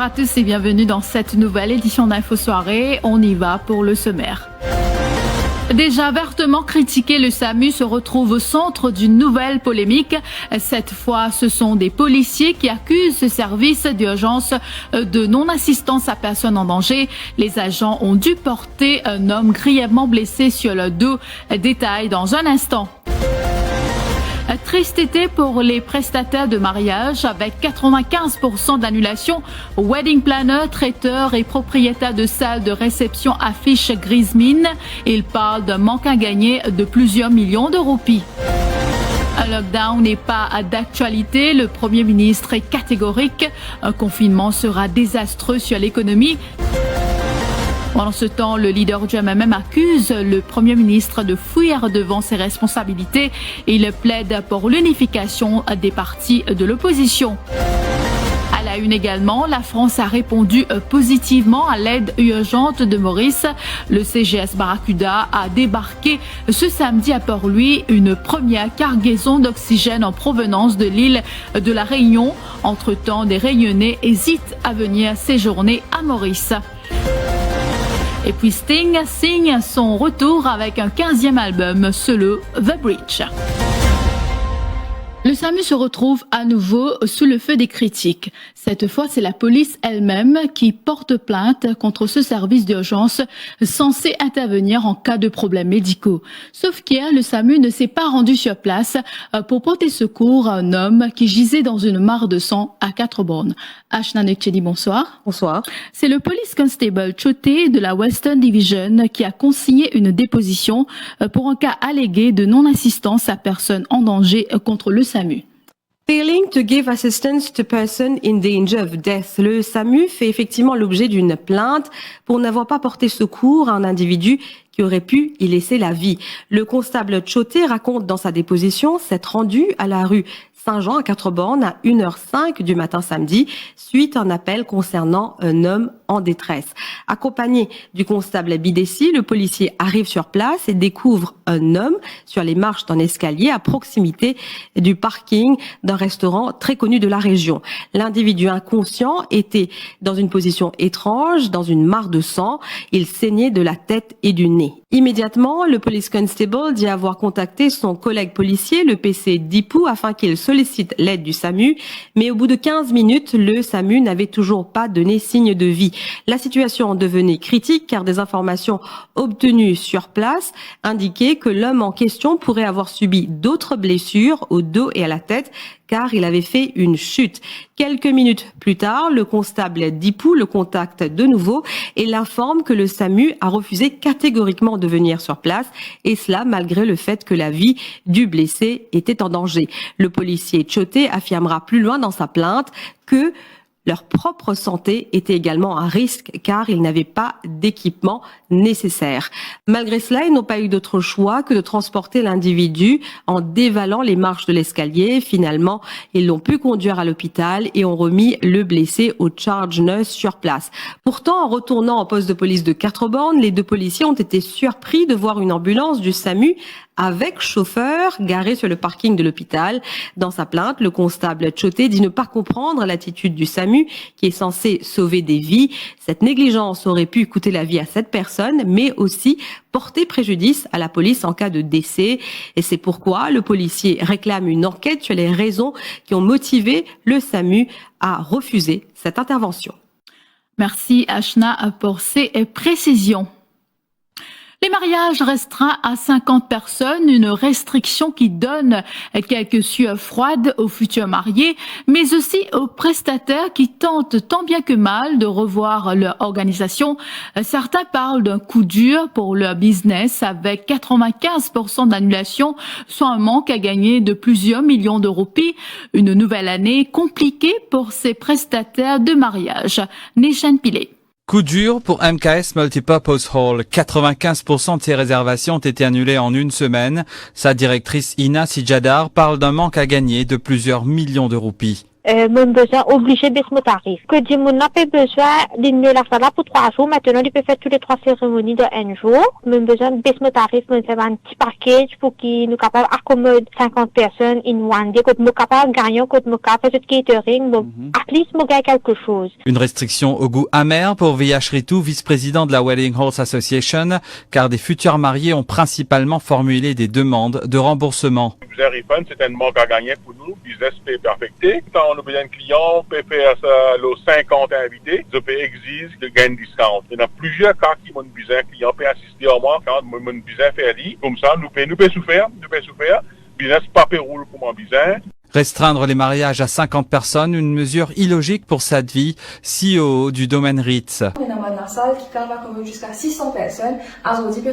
Bonsoir à tous et bienvenue dans cette nouvelle édition d'Info Soirée. On y va pour le sommaire. Déjà vertement critiqué, le SAMU se retrouve au centre d'une nouvelle polémique. Cette fois, ce sont des policiers qui accusent ce service d'urgence de non-assistance à personne en danger. Les agents ont dû porter un homme grièvement blessé sur le dos. Détail dans un instant. Triste été pour les prestataires de mariage avec 95% d'annulation. Wedding planner, traiteur et propriétaire de salles de réception affichent grise mine. Ils parlent d'un manque à gagner de plusieurs millions de roupies. Un lockdown n'est pas d'actualité. Le Premier ministre est catégorique. Un confinement sera désastreux sur l'économie. Pendant ce temps, le leader du MMM accuse le Premier ministre de fuir devant ses responsabilités et il plaide pour l'unification des partis de l'opposition. À la une également, la France a répondu positivement à l'aide urgente de Maurice. Le CGS Barracuda a débarqué ce samedi à Port-Louis une première cargaison d'oxygène en provenance de l'île de la Réunion. Entre-temps, des Réunionnais hésitent à venir séjourner à Maurice. Et puis Sting signe son retour avec un 15e album, solo The Bridge. Le SAMU se retrouve à nouveau sous le feu des critiques. Cette fois, c'est la police elle-même qui porte plainte contre ce service d'urgence censé intervenir en cas de problèmes médicaux. Sauf qu'hier, le SAMU ne s'est pas rendu sur place pour porter secours à un homme qui gisait dans une mare de sang à 4 bornes. Ashna Nekchedi, bonsoir. Bonsoir. C'est le police constable Choté de la Western Division qui a consigné une déposition pour un cas allégué de non-assistance à personne en danger contre le SAMU. Failing to give assistance to person in danger of death. Le SAMU fait effectivement l'objet d'une plainte pour n'avoir pas porté secours à un individu qui aurait pu y laisser la vie. Le constable Choté raconte dans sa déposition s'être rendu à la rue Saint-Jean à 4 bornes à 1h05 du matin samedi, suite à un appel concernant un homme en détresse. Accompagné du constable Bidessi, le policier arrive sur place et découvre un homme sur les marches d'un escalier à proximité du parking d'un restaurant très connu de la région. L'individu inconscient était dans une position étrange, dans une mare de sang. Il saignait de la tête et du nez. Immédiatement, le police constable dit avoir contacté son collègue policier, le PC Dipou, afin qu'il sollicite l'aide du SAMU. Mais au bout de 15 minutes, le SAMU n'avait toujours pas donné signe de vie. La situation devenait critique car des informations obtenues sur place indiquaient que l'homme en question pourrait avoir subi d'autres blessures au dos et à la tête car il avait fait une chute. Quelques minutes plus tard, le constable Dipou le contacte de nouveau et l'informe que le SAMU a refusé catégoriquement de venir sur place et cela malgré le fait que la vie du blessé était en danger. Le policier Choté affirmera plus loin dans sa plainte que leur propre santé était également à risque car ils n'avaient pas d'équipement nécessaire. Malgré cela, ils n'ont pas eu d'autre choix que de transporter l'individu en dévalant les marches de l'escalier. Finalement, ils l'ont pu conduire à l'hôpital et ont remis le blessé au charge nurse sur place. Pourtant, en retournant au poste de police de 4 bornes, les 2 policiers ont été surpris de voir une ambulance du SAMU avec chauffeur garé sur le parking de l'hôpital. Dans sa plainte, le constable Choté dit ne pas comprendre l'attitude du SAMU qui est censé sauver des vies. Cette négligence aurait pu coûter la vie à cette personne, mais aussi porter préjudice à la police en cas de décès. Et c'est pourquoi le policier réclame une enquête sur les raisons qui ont motivé le SAMU à refuser cette intervention. Merci Ashna pour ces précisions. Les mariages restreints à 50 personnes, une restriction qui donne quelques sueurs froides aux futurs mariés, mais aussi aux prestataires qui tentent tant bien que mal de revoir leur organisation. Certains parlent d'un coup dur pour leur business avec 95% d'annulation, soit un manque à gagner de plusieurs millions de roupies. Une nouvelle année compliquée pour ces prestataires de mariage. Nishan Pillay. Coup dur pour MKS Multipurpose Hall. 95% de ses réservations ont été annulées en une semaine. Sa directrice Ina Sijadar parle d'un manque à gagner de plusieurs millions de roupies. Mon besoin obligé de baisser mon tarif. Que du monde n'a pas besoin d'annuler la salle pour 3 jours. Maintenant, il peut faire toutes les 3 cérémonies de 1 jour. Mon besoin de baisser mon tarif, mon faire un petit package pour qu'il nous capable accommoder 50 personnes in one day. Quand nous capable gagner, quand nous capable faire du catering, at least nous gagne quelque chose. Une restriction au goût amer pour VH Ritou, vice-président de la Wedding Halls Association, car des futurs mariés ont principalement formulé des demandes de remboursement. Le refund, c'est un manque à gagner pour nous. Business peut perfecter. Quand on a besoin de clients, on peut faire ça aux 50 invités. On peut exiger de gagner discount. Il y a plusieurs cas qui ont besoin de clients peut assister à moi quand mon besoin faire dit. Comme ça, nous pouvons souffrir. Business pas roule pour mon besoin. Restreindre les mariages à 50 personnes, une mesure illogique pour Sadvi, CEO du domaine Ritz. On a une salle qui va jusqu'à 600 personnes, aujourd'hui peut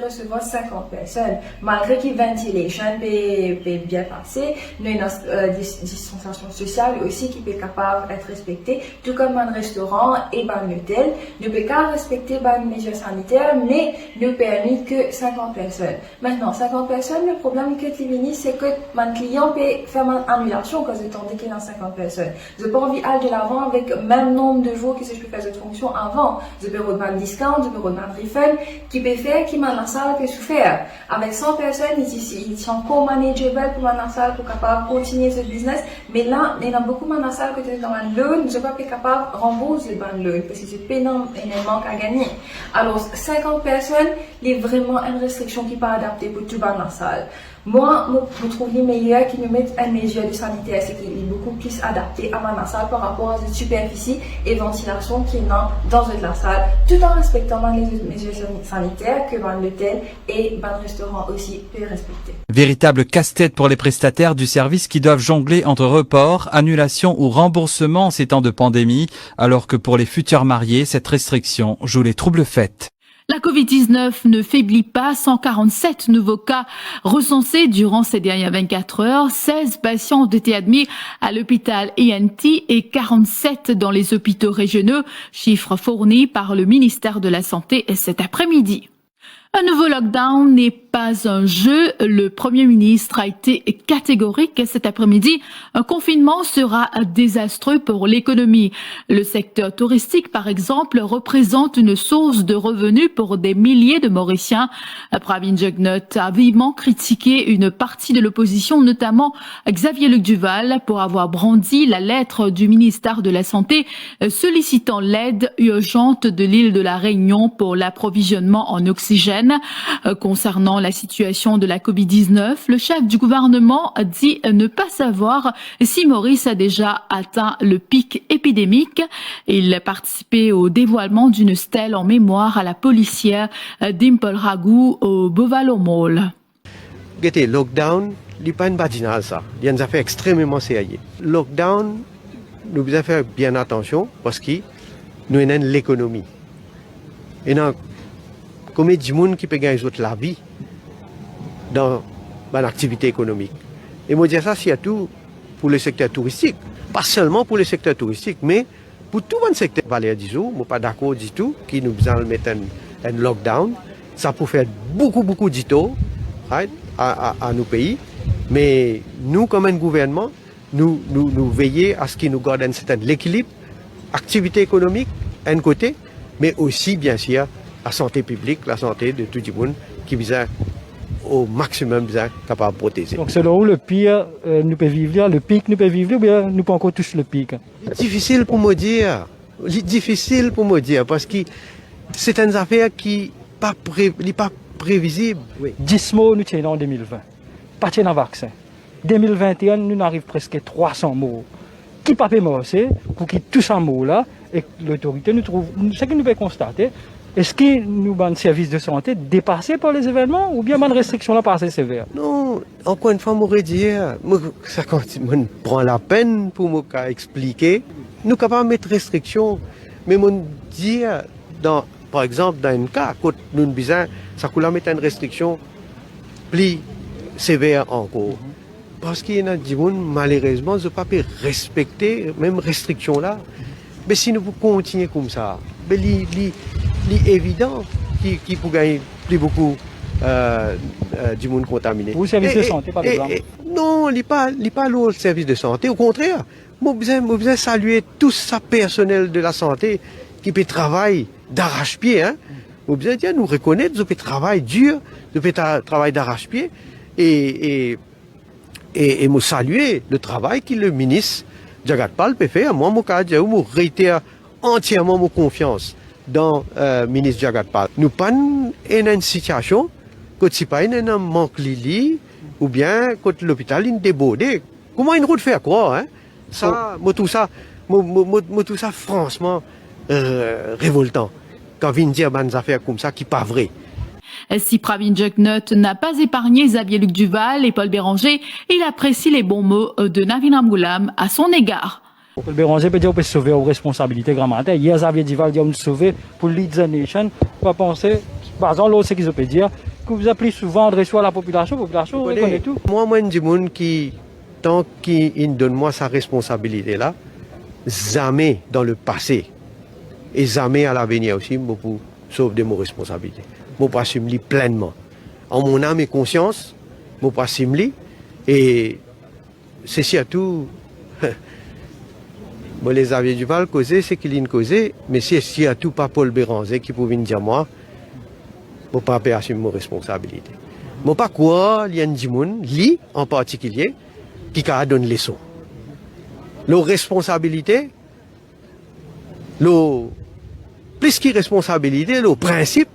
recevoir 50 personnes. Malgré que la ventilation peut bien passer, nous avons une distanciation sociale aussi qui peut capable d'être respectée, tout comme un restaurant et un hôtel. Nous ne pouvons pas respecter les mesures sanitaires, mais nous permet que 50 personnes. Maintenant, 50 personnes, le problème que c'est que mon client peut faire une annulation quand je tente qu'il y a 50 personnes. Je n'ai pas envie d'aller de l'avant avec le même nombre de jours que si je peux faire cette fonction avant. Je peux avoir un discount, je peux avoir un refund qui peut faire que ma salle peut souffrir. Avec 100 personnes, ils sont co-manageables pour ma salle pour capable continuer ce business. Mais là, il y a beaucoup de salle que dans un loan, je ne suis pas capable de rembourser le loan parce que c'est pénible et il manque à gagner. Alors, 50 personnes, il y a vraiment une restriction qui n'est pas adaptée pour toute la salle. Moi, je trouve les meilleurs qui nous mettent une mesure de sanitaire, c'est qu'il est beaucoup plus adapté à ma salle par rapport à cette superficie et ventilation qui est dans la salle, tout en respectant les mesures sanitaires que l'hôtel et le restaurant aussi peuvent respecter. Véritable casse-tête pour les prestataires du service qui doivent jongler entre report, annulation ou remboursement en ces temps de pandémie, alors que pour les futurs mariés, cette restriction joue les troubles faits. La Covid-19 ne faiblit pas, 147 nouveaux cas recensés durant ces dernières 24 heures, 16 patients ont été admis à l'hôpital ENT et 47 dans les hôpitaux régionaux, chiffre fourni par le ministère de la Santé cet après-midi. Un nouveau lockdown n'est pas un jeu. Le Premier ministre a été catégorique cet après-midi. Un confinement sera désastreux pour l'économie. Le secteur touristique, par exemple, représente une source de revenus pour des milliers de Mauriciens. Pravin Jugnauth a vivement critiqué une partie de l'opposition, notamment Xavier Luc Duval, pour avoir brandi la lettre du ministère de la Santé sollicitant l'aide urgente de l'île de la Réunion pour l'approvisionnement en oxygène. Concernant la situation de la Covid-19, le chef du gouvernement dit ne pas savoir si Maurice a déjà atteint le pic épidémique. Il a participé au dévoilement d'une stèle en mémoire à la policière Dimple Ragou au Bovalo Mall. Le lockdown, il n'est pas une badinale ça. Il y a une affaire extrêmement sérieuse. Lockdown, nous devons faire bien attention parce que nous avons l'économie. Et donc, combien de monde qui peut gagner la vie dans l'activité économique. Et moi, je dis ça, c'est tout pour le secteur touristique. Pas seulement pour le secteur touristique, mais pour tout le secteur. Valérie Dizou, je ne suis pas d'accord du tout qui nous besoin de mettre un lockdown. Ça peut faire beaucoup d'ito right, à nos pays. Mais nous, comme un gouvernement, nous veillons à ce qu'il nous garde un certain équilibre, activité économique, d'un côté, mais aussi, bien sûr, la santé publique, la santé de tout le monde qui vient au maximum capable de protéger. Donc selon vous, le pire, nous peut vivre là, le pic nous peut vivre là, ou bien nous peut encore toucher le pic? Difficile pour me dire. Difficile pour me dire, parce que c'est une affaire qui n'est pas prévisible. Oui. 10 mots nous tiennent en 2020. Pas tiennent un vaccin. 2021, nous arrivons presque 300 mots. Qui pas mort, c'est pour qui tous ces mots là, et l'autorité nous trouve, ce que nous pouvons constater, est-ce que nous avons un service de santé dépassé par les événements ou bien une restriction là pas assez sévère? Non, encore une fois, je voudrais dire, ça prend la peine pour me expliquer. Nous sommes capables de mettre restrictions, mais je dire, par exemple, dans un cas, quand nous avons besoin, ça peut mettre une restriction plus sévère encore. Parce qu'il y a des gens, malheureusement, ne peuvent pas respecter même restriction là. Mais si nous continuons comme ça, c'est évident qu'il peut gagner plus beaucoup du monde contaminé. Ou service de santé, par exemple? Non, il n'est pas le service de santé. Au contraire, moi, besoin saluer tout ce personnel de la santé qui peut travailler d'arrache-pied. Hein. Moi, besoin dire, nous reconnaître, nous travail dur, nous travail d'arrache-pied et moi saluer le travail que le ministre Jagat Pal peut faire. Moi, je réitère entièrement mon confiance dans le ministre Jagat Pal. Nous pas une situation quand c'est pas un manque Lili ou bien quand l'hôpital est débordé. Comment une route faire quoi hein? Ça, moi tout ça franchement révoltant. Quand vient dire des affaires comme ça qui pas vrai. Si Pravin Jugnauth n'a pas épargné Xavier-Luc Duval et Paul Béranger, il apprécie les bons mots de Navin Ramgoolam à son égard. Paul Béranger peut dire qu'on peut sauver aux responsabilités grammaires. Hier, Xavier Duval dit qu'on peut sauver pour Lead the Nation. On va penser, par exemple, l'autre, c'est qu'ils peuvent dire que vous appelez souvent adressé à la population reconnaît tout. Moi, je dis monde qui, tant qu'il donne moi sa responsabilité là, jamais dans le passé et jamais à l'avenir aussi, pour sauver mes responsabilités. Je peux assumer pleinement. En mon âme et conscience, je peux assumer. Et c'est surtout, bon, les Xavier Duval causer, c'est qu'il a causé, mais c'est surtout pas Paul Béranger qui peut venir dire moi, je ne peux pas assumer mes responsabilités. Je ne sais pas quoi, il y a des gens, lui en particulier, qui a donné les leçons. La responsabilité, plus que responsabilité, le principe,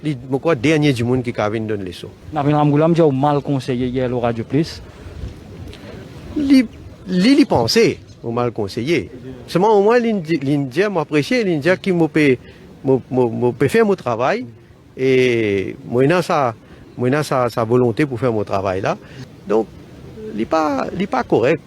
le dernier du monde qui a donné les leçons. Navin Ramgoolam dit mal conseillé hier au Radio Plus. Il pensait au mal conseillé. Seulement au moins, l'Indien m'apprécie, l'Indien qui m'a fait mon travail et moi sa volonté pour faire mon travail là. Donc, il n'est pas correct.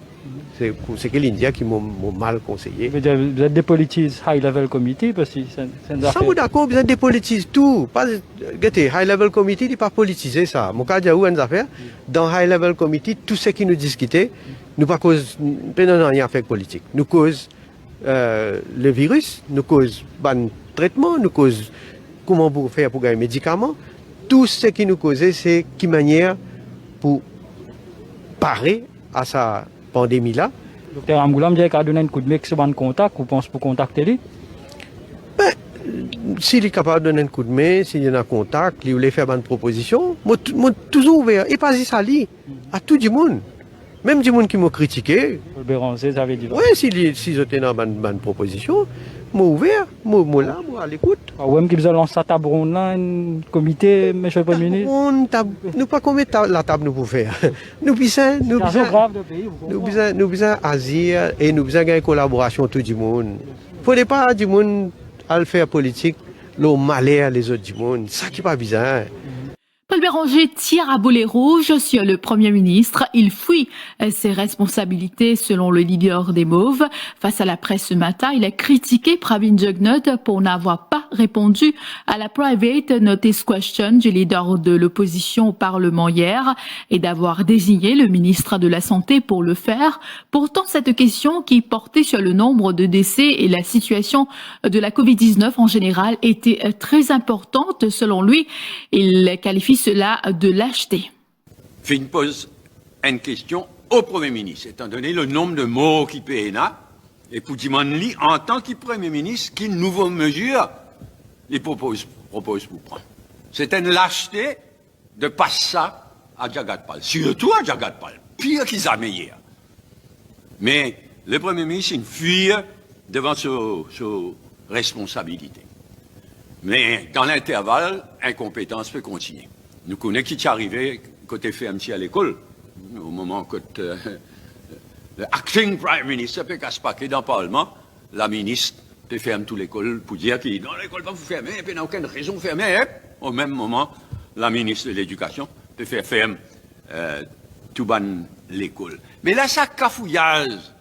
C'est que l'Indien qui m'a mal conseillé. Vous êtes dépolitise High Level Committee parce que c'est une affaire. Ça, vous d'accord, vous êtes dépolitise tout. High Level Committee, il n'est pas politisé ça. Mon cas, il y a une affaire. Dans High Level Committee, tout ce qui nous discutait, nous pas cause, rien à faire politique. Nous cause le virus, nous cause ban traitement, nous cause comment pour faire pour gagner médicaments. Tout ce qui nous causait, c'est qui manière pour parer à sa pandémie là. Docteur Ramgoolam dit qu'il a donné un coup de main sur un contact, vous pensez pour contacter lui? Ben, s'il est capable de donner un coup de main, s'il y a un contact, il voulait faire une proposition, moi toujours ouvert, et pas juste à lui, à tout le monde. Même du monde qui m'a critiqué. Paul Béranger, ça veut dire. Oui, s'ils ont une proposition, moi ouvert, moi là, moi à l'écoute. Ou même qu'ils ont lancé la table ronde là, un comité, monsieur le Premier ministre. Nous pas combien la table nous pouvons faire. Nous besoin agir et nous besoin une collaboration tout le monde. Il ne faut pas du monde à le faire politique, le malheur les autres du monde. Ça qui pas besoin. Paul Béranger tire à boulet rouge sur le Premier ministre. Il fuit ses responsabilités selon le leader des Mauves. Face à la presse ce matin, il a critiqué Pravin Jugnauth pour n'avoir pas répondu à la private notice question du leader de l'opposition au Parlement hier et d'avoir désigné le ministre de la Santé pour le faire. Pourtant, cette question qui portait sur le nombre de décès et la situation de la Covid-19 en général était très importante selon lui. Il qualifie cela de lâcheté. Je pose une question au Premier ministre, étant donné le nombre de morts qui peut y avoir, et pour demander en tant que Premier ministre, quelles nouvelles mesures il propose pour prendre. C'est une lâcheté de passer ça à Jagat Pal, surtout à Jagat Pal, pire qu'ils a meilleur. Mais le Premier ministre, il fuit devant ses responsabilités. Mais dans l'intervalle, incompétence peut continuer. Nous connaissons qui est arrivé côté FMC à l'école, au moment que le acting prime minister peut casse paquet dans le Parlement, la ministre peut fermer toute l'école pour dire que dans l'école va vous fermer, et puis il n'y a aucune raison de fermer. Au même moment, la ministre de l'Éducation peut faire fermer tout l'école. Mais là, ça cafouillage,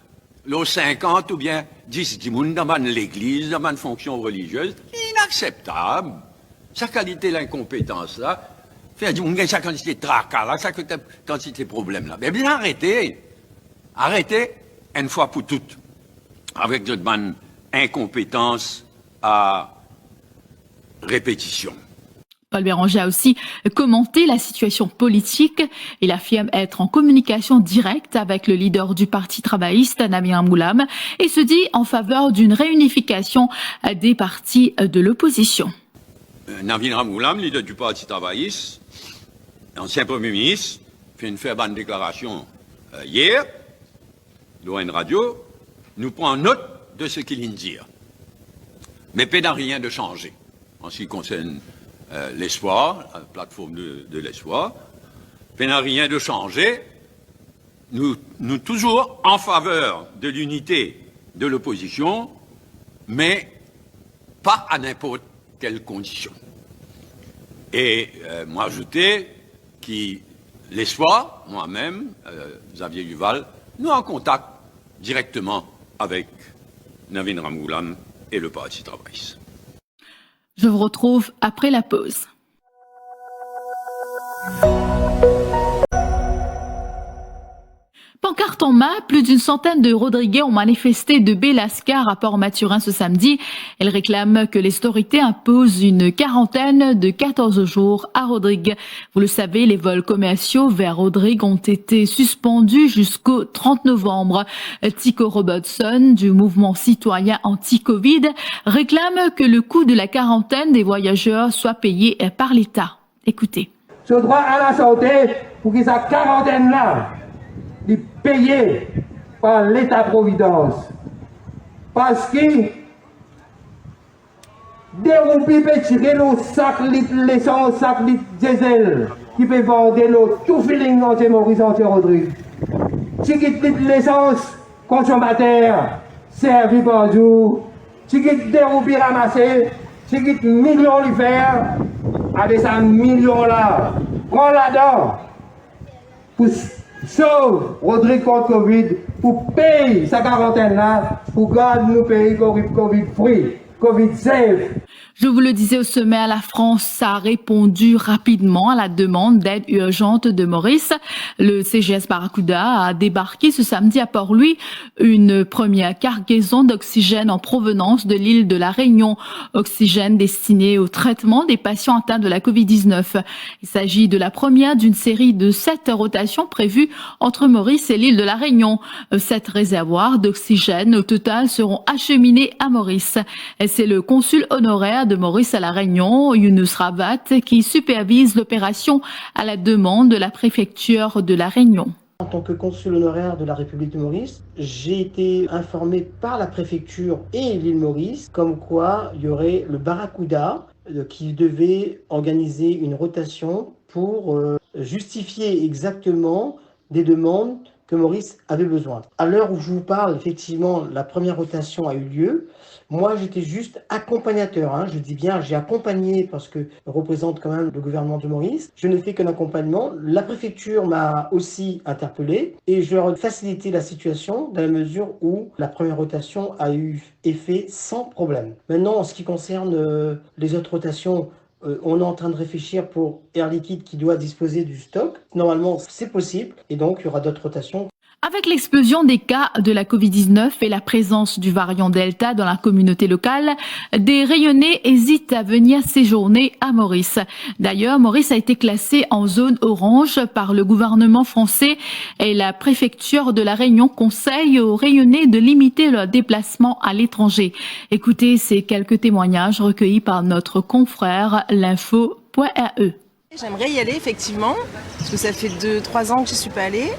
les 50 ou bien 10 personnes dans l'église, dans une fonction religieuse, inacceptable. Sa qualité l'incompétence là, fait dire sa quantité de tracas là, sa quantité de problèmes là. Mais bien arrêtez une fois pour toutes avec de bonne incompétence à répétition. Paul Béranger a aussi commenté la situation politique. Il affirme être en communication directe avec le leader du Parti travailliste, Navin Ramgoolam, et se dit en faveur d'une réunification des partis de l'opposition. Navin Ramgoolam, leader du Parti travailliste, ancien Premier ministre, fait une bonne déclaration hier, d'ON Radio, nous prend note de ce qu'il vient de dire. Mais il n'a rien de changé en ce qui concerne l'espoir, la plateforme de l'espoir. Il n'a rien de changé. Nous toujours en faveur de l'unité de l'opposition, mais pas à n'importe quelle condition. Et moi ajouter que l'espoir, moi-même, Xavier Duval, nous en contact directement avec Navin Ramgoolam et le Parti travailliste. Je vous retrouve après la pause. Pancarte en main, plus d'une centaine de Rodriguais ont manifesté de Bélascar à Port-Mathurin ce samedi. Elles réclament que les autorités imposent une quarantaine de 14 jours à Rodrigue. Vous le savez, les vols commerciaux vers Rodrigue ont été suspendus jusqu'au 30 novembre. Tico Robertson, du mouvement citoyen anti-Covid, réclame que le coût de la quarantaine des voyageurs soit payé par l'État. Écoutez. Ce droit à la santé, pour que sa quarantaine-là, est payé par l'État-providence. Parce que dérouper peut tirer le sac litre l'essence, sac litre diesel, qui peut vendre le tout feeling dans Maurice Rodrigue. Ticket litre l'essence, consommateur, servi par jour. Ticket dérouper ramassé, ticket millions l'hiver, avec sa million là. Prends là-dedans. Pour sauve Rodrigue contre Covid, pour payer sa quarantaine là, pour garder nos pays Covid free, Covid safe. Je vous le disais au sommet, la France a répondu rapidement à la demande d'aide urgente de Maurice. Le CGS Barracuda a débarqué ce samedi à Port-Louis une première cargaison d'oxygène en provenance de l'île de la Réunion. Oxygène destiné au traitement des patients atteints de la Covid-19. Il s'agit de la première d'une série de 7 rotations prévues entre Maurice et l'île de la Réunion. 7 réservoirs d'oxygène au total seront acheminés à Maurice. C'est le consul honoraire de Maurice à la Réunion, Younous Ravat, qui supervise l'opération à la demande de la préfecture de la Réunion. En tant que consul honoraire de la République de Maurice, j'ai été informé par la préfecture et l'île Maurice comme quoi il y aurait le Barracuda qui devait organiser une rotation pour justifier exactement des demandes que Maurice avait besoin. À l'heure où je vous parle, effectivement, la première rotation a eu lieu. Moi, j'étais juste accompagnateur. Je dis bien, j'ai accompagné parce que je représente quand même le gouvernement de Maurice. Je ne fais qu'un accompagnement. La préfecture m'a aussi interpellé et je leur ai facilité la situation dans la mesure où la première rotation a eu effet sans problème. Maintenant, en ce qui concerne les autres rotations, on est en train de réfléchir pour Air Liquide qui doit disposer du stock. Normalement, c'est possible et donc il y aura d'autres rotations. Avec l'explosion des cas de la Covid-19 et la présence du variant Delta dans la communauté locale, des rayonnés hésitent à venir séjourner à Maurice. D'ailleurs, Maurice a été classé en zone orange par le gouvernement français et la préfecture de la Réunion conseille aux rayonnés de limiter leur déplacement à l'étranger. Écoutez ces quelques témoignages recueillis par notre confrère l'info.re. J'aimerais y aller effectivement, parce que ça fait 2-3 ans que je ne suis pas allée.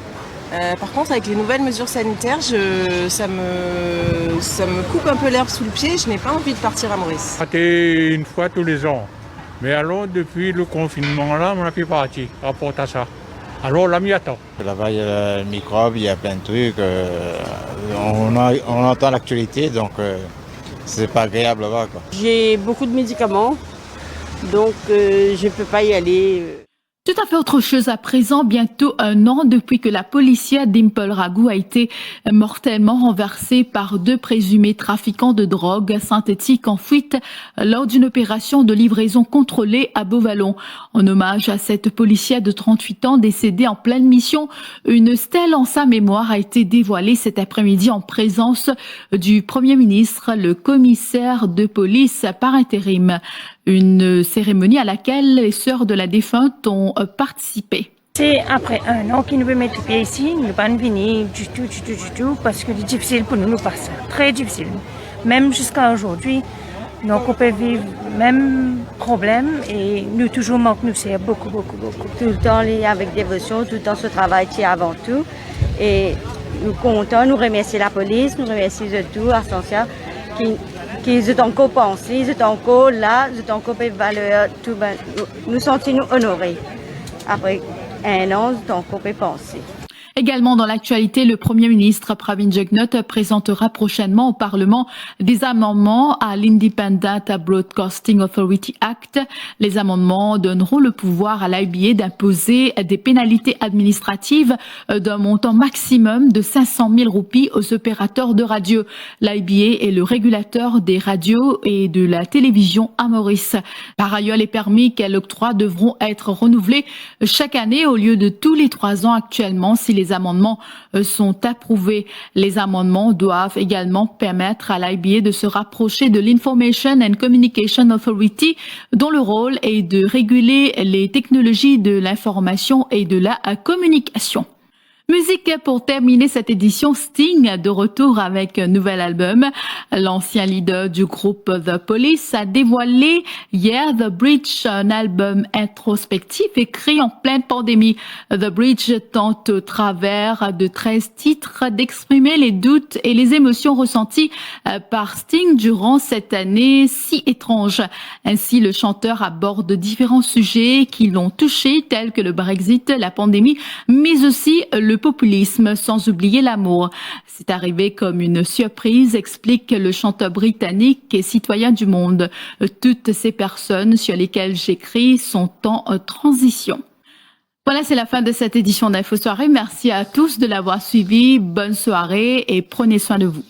Par contre, avec les nouvelles mesures sanitaires, ça me coupe un peu l'herbe sous le pied. Je n'ai pas envie de partir à Maurice. C'était une fois tous les ans. Mais alors, depuis le confinement, là, on n'a plus parti, rapport à ça. Alors, là, m'y attend. Là-bas, il y a le microbe, il y a plein de trucs. On entend l'actualité, donc c'est pas agréable là-bas. J'ai beaucoup de médicaments, donc je ne peux pas y aller. Tout à fait autre chose à présent, bientôt 1 an depuis que la policière Dimple Ragout a été mortellement renversée par 2 présumés trafiquants de drogue synthétique en fuite lors d'une opération de livraison contrôlée à Beauvallon. En hommage à cette policière de 38 ans décédée en pleine mission, une stèle en sa mémoire a été dévoilée cet après-midi en présence du Premier ministre, le commissaire de police par intérim. une cérémonie à laquelle les sœurs de la défunte ont participé. C'est après 1 an qu'ils nous mettent le pied ici, nous ne pas venir du tout, parce que c'est difficile pour nous passer, très difficile. Même jusqu'à aujourd'hui, donc on peut vivre même problème et nous toujours manque nous c'est beaucoup. Tout le temps avec dévotion, tout le temps ce travail qui est avant tout. Et nous comptons, nous remercions la police, nous remercions de tout, Ascension, qui sont encore pensés, ils sont encore là, ils sont encore des valeurs, tout, nous sentons honorés. Après 1 an, nous sommes encore pensés. Également dans l'actualité, le Premier ministre Pravin Jugnauth présentera prochainement au Parlement des amendements à l'Independent Broadcasting Authority Act. Les amendements donneront le pouvoir à l'IBA d'imposer des pénalités administratives d'un montant maximum de 500 000 roupies aux opérateurs de radio. L'IBA est le régulateur des radios et de la télévision à Maurice. Par ailleurs, les permis qu'elle octroie devront être renouvelés chaque année au lieu de tous les 3 ans actuellement si les amendements sont approuvés. Les amendements doivent également permettre à l'IBA de se rapprocher de l'Information and Communication Authority, dont le rôle est de réguler les technologies de l'information et de la communication. Musique pour terminer cette édition, Sting de retour avec un nouvel album. L'ancien leader du groupe The Police a dévoilé hier The Bridge, un album introspectif écrit en pleine pandémie. The Bridge tente au travers de 13 titres d'exprimer les doutes et les émotions ressenties par Sting durant cette année si étrange. Ainsi, le chanteur aborde différents sujets qui l'ont touché, tels que le Brexit, la pandémie, mais aussi le populisme, sans oublier l'amour. C'est arrivé comme une surprise, explique le chanteur britannique et citoyen du monde. Toutes ces personnes sur lesquelles j'écris sont en transition. Voilà, c'est la fin de cette édition d'Info Soirée. Merci à tous de l'avoir suivi. Bonne soirée et prenez soin de vous.